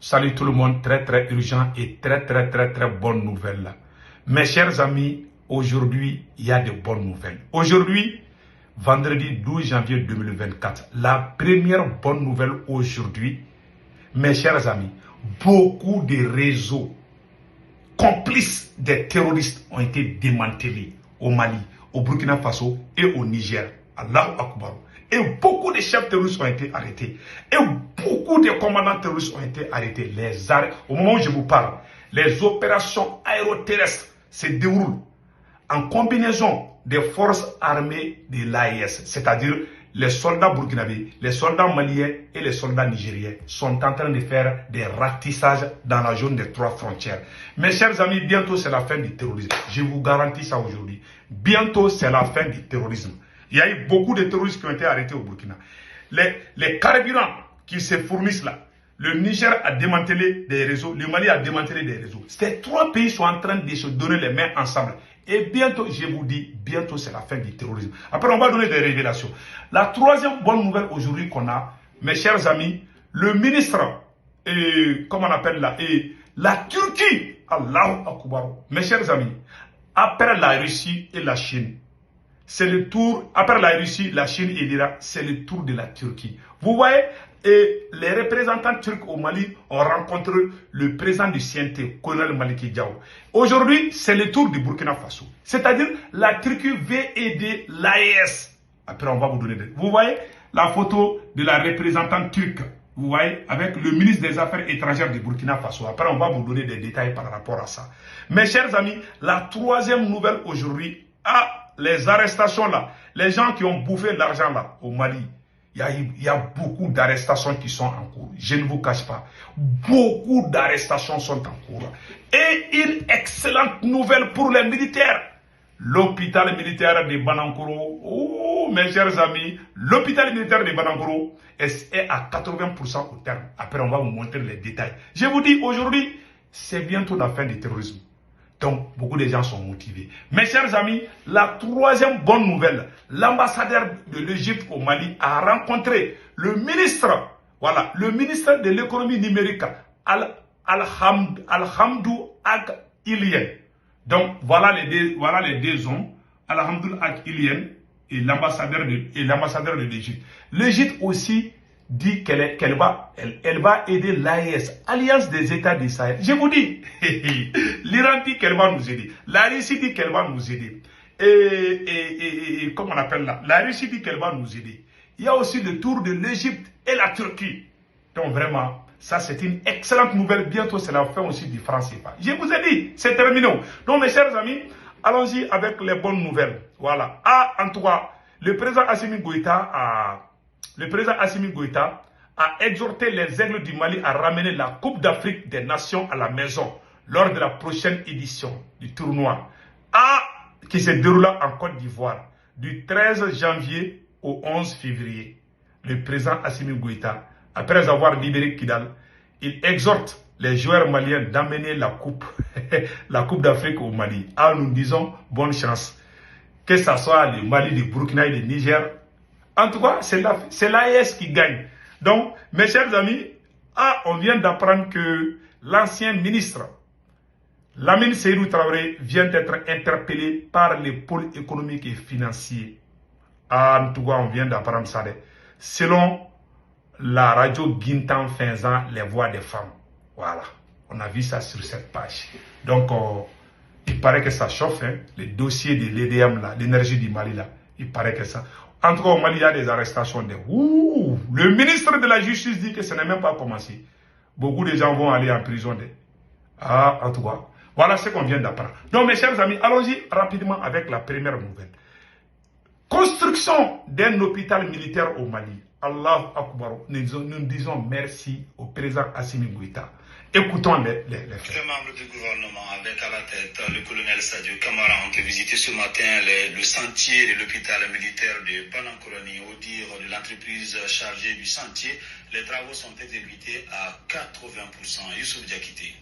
Salut tout le monde, très urgent et très bonne nouvelle là. Mes chers amis, aujourd'hui, il y a de bonnes nouvelles. Aujourd'hui, vendredi 12 janvier 2024, la première bonne nouvelle aujourd'hui, mes chers amis, beaucoup de réseaux complices des terroristes ont été démantelés au Mali, au Burkina Faso et au Niger. Allahu Akbar. Et beaucoup de chefs terroristes ont été arrêtés. Et beaucoup de commandants terroristes ont été arrêtés. Au moment où je vous parle, les opérations aéroterrestres se déroulent en combinaison des forces armées de l'AES, c'est-à-dire les soldats burkinabés, les soldats maliens et les soldats nigériens sont en train de faire des ratissages dans la zone des 3 frontières. Mes chers amis, bientôt c'est la fin du terrorisme. Je vous garantis ça aujourd'hui. Bientôt c'est la fin du terrorisme. Il y a eu beaucoup de terroristes qui ont été arrêtés au Burkina. Les carburants qui se fournissent là, le Niger a démantelé des réseaux, le Mali a démantelé des réseaux. Ces 3 pays sont en train de se donner les mains ensemble. Et bientôt, je vous dis, bientôt c'est la fin du terrorisme. Après, on va donner des révélations. La 3e bonne nouvelle aujourd'hui qu'on a, mes chers amis, le ministre, comment on appelle là, la Turquie, Allahu Akbar, mes chers amis, après la Russie et la Chine, c'est le tour, après la Russie, la Chine et l'Irak, c'est le tour de la Turquie. Vous voyez, les représentants turcs au Mali ont rencontré le président du CNT, colonel Maliki Diao. Aujourd'hui, c'est le tour du Burkina Faso. C'est-à-dire, la Turquie veut aider l'AES. Après, on va vous donner des... Vous voyez la photo de la représentante turque, vous voyez, avec le ministre des Affaires étrangères du Burkina Faso. Après, on va vous donner des détails par rapport à ça. Mes chers amis, la 3e nouvelle aujourd'hui, les arrestations là, les gens qui ont bouffé l'argent là au Mali, il y a beaucoup d'arrestations qui sont en cours. Je ne vous cache pas. Beaucoup d'arrestations sont en cours. Et une excellente nouvelle pour les militaires. L'hôpital militaire de Banankoro, oh mes chers amis, l'hôpital militaire de Banankoro est à 80% au terme. Après, on va vous montrer les détails. Je vous dis, aujourd'hui, c'est bientôt la fin du terrorisme. Donc, beaucoup de gens sont motivés. Mes chers amis, la 3e bonne nouvelle, l'ambassadeur de l'Égypte au Mali a rencontré le ministre, voilà, le ministre de l'économie numérique, Alhamdou Ag Ilien. Donc, voilà les deux hommes, Alhamdou Ag Ilien et l'ambassadeur de l'Égypte. L'Égypte aussi dit qu'elle va aider l'AES, Alliance des États du Sahel. Je vous dis, l'Iran dit qu'elle va nous aider. La Russie dit qu'elle va nous aider. Et comment on appelle là? La Russie dit qu'elle va nous aider. Il y a aussi le tour de l'Égypte et la Turquie. Donc vraiment, ça c'est une excellente nouvelle. Bientôt c'est la fin aussi du franc CFA. Je vous ai dit, c'est terminé. Donc mes chers amis, allons-y avec les bonnes nouvelles. Voilà. En tout cas, le président Assimi Goïta a exhorté les Aigles du Mali à ramener la Coupe d'Afrique des Nations à la maison lors de la prochaine édition du tournoi qui se déroulera en Côte d'Ivoire du 13 janvier au 11 février. Le président Assimi Goïta, après avoir libéré Kidal, il exhorte les joueurs maliens d'amener la Coupe d'Afrique au Mali. Nous disons bonne chance. Que ce soit le Mali, le Burkina et le Niger. En tout cas, c'est l'AES qui gagne. Donc, mes chers amis, on vient d'apprendre que l'ancien ministre, Lamine Seydou Traoré, vient d'être interpellé par les pôles économiques et financiers. En tout cas, on vient d'apprendre ça. Selon la radio Guintan Finzan, les voix des femmes. Voilà, on a vu ça sur cette page. Donc, il paraît que ça chauffe, hein, le dossier de l'EDM, l'énergie du Mali, là. Il paraît que ça... En tout cas, au Mali, il y a des arrestations. Le ministre de la Justice dit que ce n'est même pas commencé. Beaucoup de gens vont aller en prison. En tout cas, voilà ce qu'on vient d'apprendre. Donc, mes chers amis, allons-y rapidement avec la première nouvelle. Construction d'un hôpital militaire au Mali. Allahu Akbar. Nous disons merci au président Assimi Goïta. Écoutons les faits. Les membres du gouvernement, avec à la tête le colonel Sadio Kamara, ont visité ce matin le sentier de l'hôpital militaire de Banankoroni. Au dire de l'entreprise chargée du sentier, les travaux sont exécutés à 80%. Youssouf Diakité.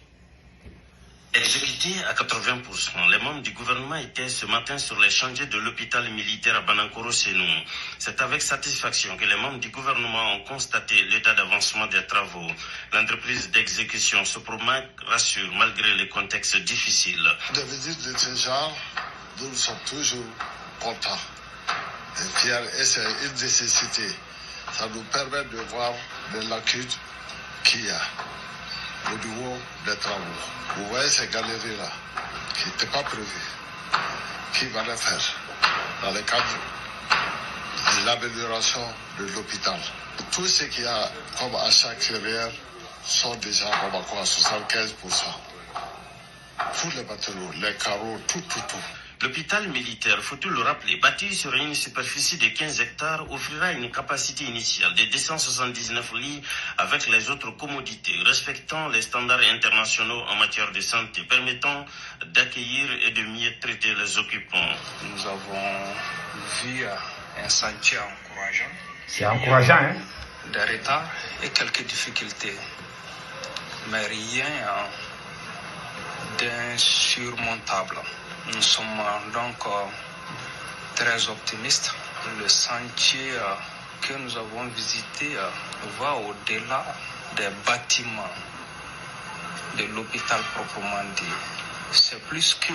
Exécutés à 80%, les membres du gouvernement étaient ce matin sur les chantiers de l'hôpital militaire à Banankoro-Sénou. C'est avec satisfaction que les membres du gouvernement ont constaté l'état d'avancement des travaux. L'entreprise d'exécution Sopromac rassure malgré les contextes difficiles. Des visites de ce genre, nous sommes toujours contents et fiers, et c'est une nécessité. Ça nous permet de voir les lacunes qu'il y a au niveau des travaux. Vous voyez ces galeries-là, qui n'étaient pas prévues, qui va les faire dans le cadre de l'amélioration de l'hôpital. Tout ce qu'il y a comme achat extérieur sont déjà comme à 75%. Tous les matériaux, les carreaux, tout. L'hôpital militaire, faut-il le rappeler, bâti sur une superficie de 15 hectares, offrira une capacité initiale de 279 lits avec les autres commodités, respectant les standards internationaux en matière de santé, permettant d'accueillir et de mieux traiter les occupants. Nous avons vu un chantier encourageant. C'est encourageant, hein? Des retards et quelques difficultés, mais rien d'insurmontable. Nous sommes donc très optimistes. Le chantier que nous avons visité va au-delà des bâtiments de l'hôpital proprement dit. C'est plus que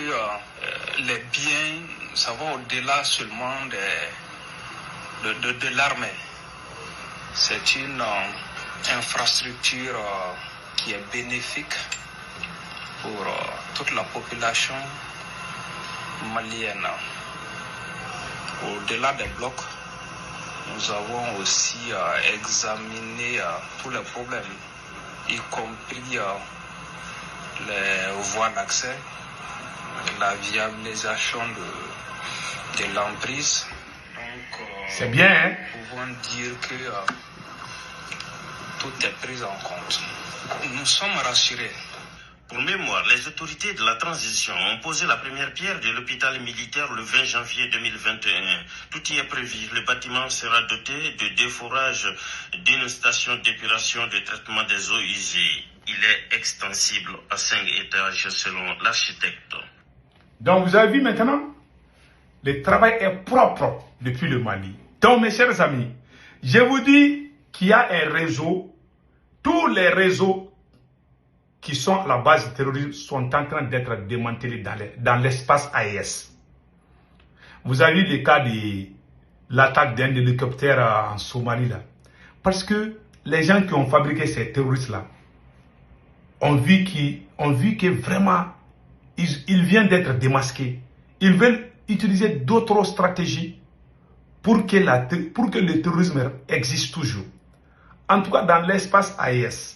les biens, ça va au-delà seulement de l'armée. C'est une infrastructure qui est bénéfique pour toute la population malienne. Au-delà des blocs, nous avons aussi examiné tous les problèmes, y compris les voies d'accès, la viabilisation de l'emprise. Donc, c'est bien, hein? Nous pouvons dire que tout est pris en compte. Nous sommes rassurés. Pour mémoire, les autorités de la transition ont posé la première pierre de l'hôpital militaire le 20 janvier 2021. Tout y est prévu. Le bâtiment sera doté de déforage d'une station d'épuration de traitement des eaux usées. Il est extensible à 5 étages selon l'architecte. Donc vous avez vu maintenant, le travail est propre depuis le Mali. Donc mes chers amis, je vous dis qu'il y a un réseau, tous les réseaux qui sont à la base du terrorisme sont en train d'être démantelés dans l'espace AES. Vous avez vu le cas de l'attaque d'un hélicoptère en Somalie là. Parce que les gens qui ont fabriqué ces terroristes là ont vu que vraiment ils viennent d'être démasqués. Ils veulent utiliser d'autres stratégies pour que le terrorisme existe toujours. En tout cas dans l'espace AES.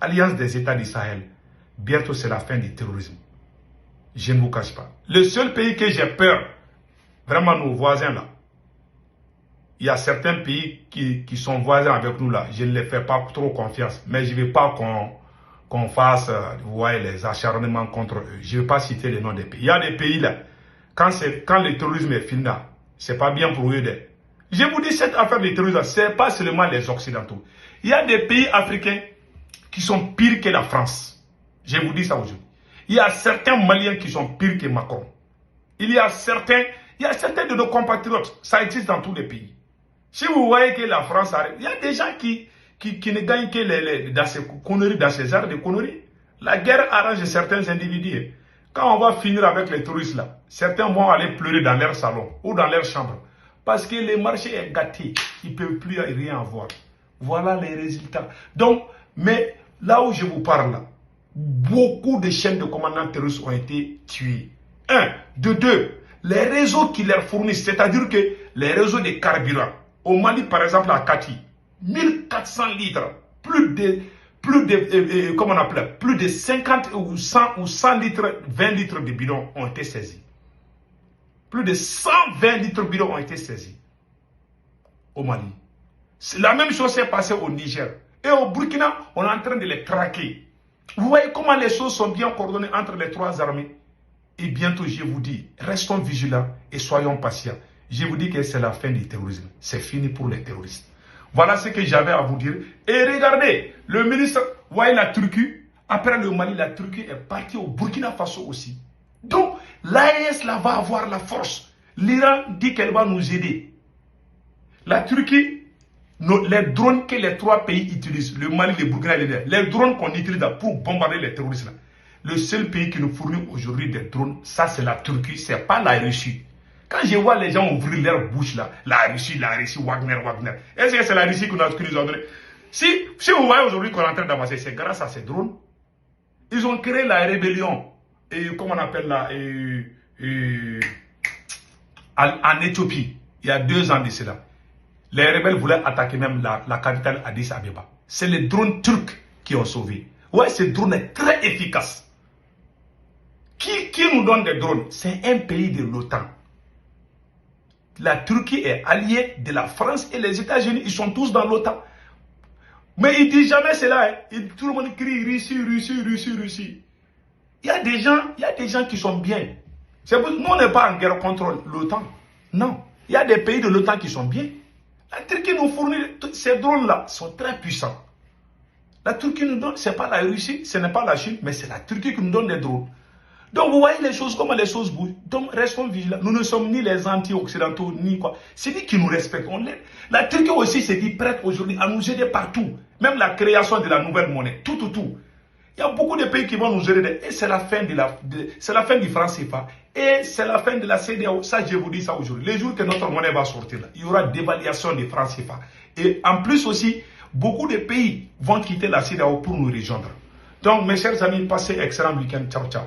Alliance des États du Sahel, bientôt c'est la fin du terrorisme. Je ne vous cache pas. Le seul pays que j'ai peur, vraiment nos voisins là, il y a certains pays qui sont voisins avec nous là, je ne les fais pas trop confiance, mais je ne veux pas qu'on fasse, vous voyez, les acharnements contre eux. Je ne veux pas citer les noms des pays. Il y a des pays là, quand le terrorisme est fini là, ce n'est pas bien pour eux d'être. Je vous dis, cette affaire de terrorisme, ce n'est pas seulement les Occidentaux. Il y a des pays africains qui sont pires que la France. Je vous dis ça aujourd'hui. Il y a certains Maliens qui sont pires que Macron. Il y a certains de nos compatriotes. Ça existe dans tous les pays. Si vous voyez que la France arrive, il y a des gens qui ne gagnent que dans ces conneries, dans ces arts de conneries. La guerre arrange certains individus. Quand on va finir avec les touristes là, certains vont aller pleurer dans leur salon ou dans leur chambre. Parce que le marché est gâté. Ils ne peuvent plus rien avoir. Voilà les résultats. Donc, mais là où je vous parle, là, beaucoup de chaînes de commandants terroristes ont été tués. De deux, les réseaux qui leur fournissent, c'est-à-dire que les réseaux de carburant, au Mali par exemple à Kati, 1400 litres, plus de 50 ou 100 litres, 20 litres de bidons ont été saisis. Plus de 120 litres de bidons ont été saisis au Mali. La même chose s'est passée au Niger. Et au Burkina, on est en train de les traquer. Vous voyez comment les choses sont bien coordonnées entre les trois armées. Et bientôt, je vous dis, restons vigilants et soyons patients. Je vous dis que c'est la fin du terrorisme. C'est fini pour les terroristes. Voilà ce que j'avais à vous dire. Et regardez, le ministre, voyez la Turquie, Après le Mali, la Turquie est partie au Burkina Faso aussi. Donc, l'AES là va avoir la force. L'Iran dit qu'elle va nous aider. La Turquie, les drones que les 3 pays utilisent, le Mali, le Burkina et le les drones qu'on utilise là pour bombarder les terroristes là, le seul pays qui nous fournit aujourd'hui des drones, ça c'est la Turquie, c'est pas la Russie. Quand je vois les gens ouvrir leur bouche là, la Russie, Wagner, est-ce que c'est la Russie qui nous a donné? Si vous voyez aujourd'hui qu'on est en train d'avancer, c'est grâce à ces drones. Ils ont créé la rébellion, et comment on appelle là, en Éthiopie, il y a 2 ans de cela. Les rebelles voulaient attaquer même la capitale Addis Abeba. C'est les drones turcs qui ont sauvé. Ouais, ce drone est très efficace. Qui nous donne des drones? C'est un pays de l'OTAN. La Turquie est alliée de la France et les États-Unis. Ils sont tous dans l'OTAN. Mais ils ne disent jamais cela. Hein. Tout le monde crie Russie. Il y a des gens qui sont bien. Nous, on n'est pas en guerre contre l'OTAN. Non. Il y a des pays de l'OTAN qui sont bien. La Turquie nous fournit, ces drones-là sont très puissants. La Turquie nous donne, ce n'est pas la Russie, ce n'est pas la Chine, mais c'est la Turquie qui nous donne les drones. Donc vous voyez les choses, comment les choses bougent. Donc restons vigilants. Nous ne sommes ni les anti-occidentaux, ni quoi. C'est dit qu'ils nous respectent. La Turquie aussi s'est dit prête aujourd'hui à nous aider partout. Même la création de la nouvelle monnaie. Tout. Il y a beaucoup de pays qui vont nous aider. Et c'est la fin c'est la fin du franc CFA. Et c'est la fin de la CEDEAO. Ça, je vous dis ça aujourd'hui. Les jours que notre monnaie va sortir, là, il y aura dévaluation des francs CFA. Et en plus aussi, beaucoup de pays vont quitter la CEDEAO pour nous rejoindre. Donc, mes chers amis, passez excellent week-end. Ciao, ciao.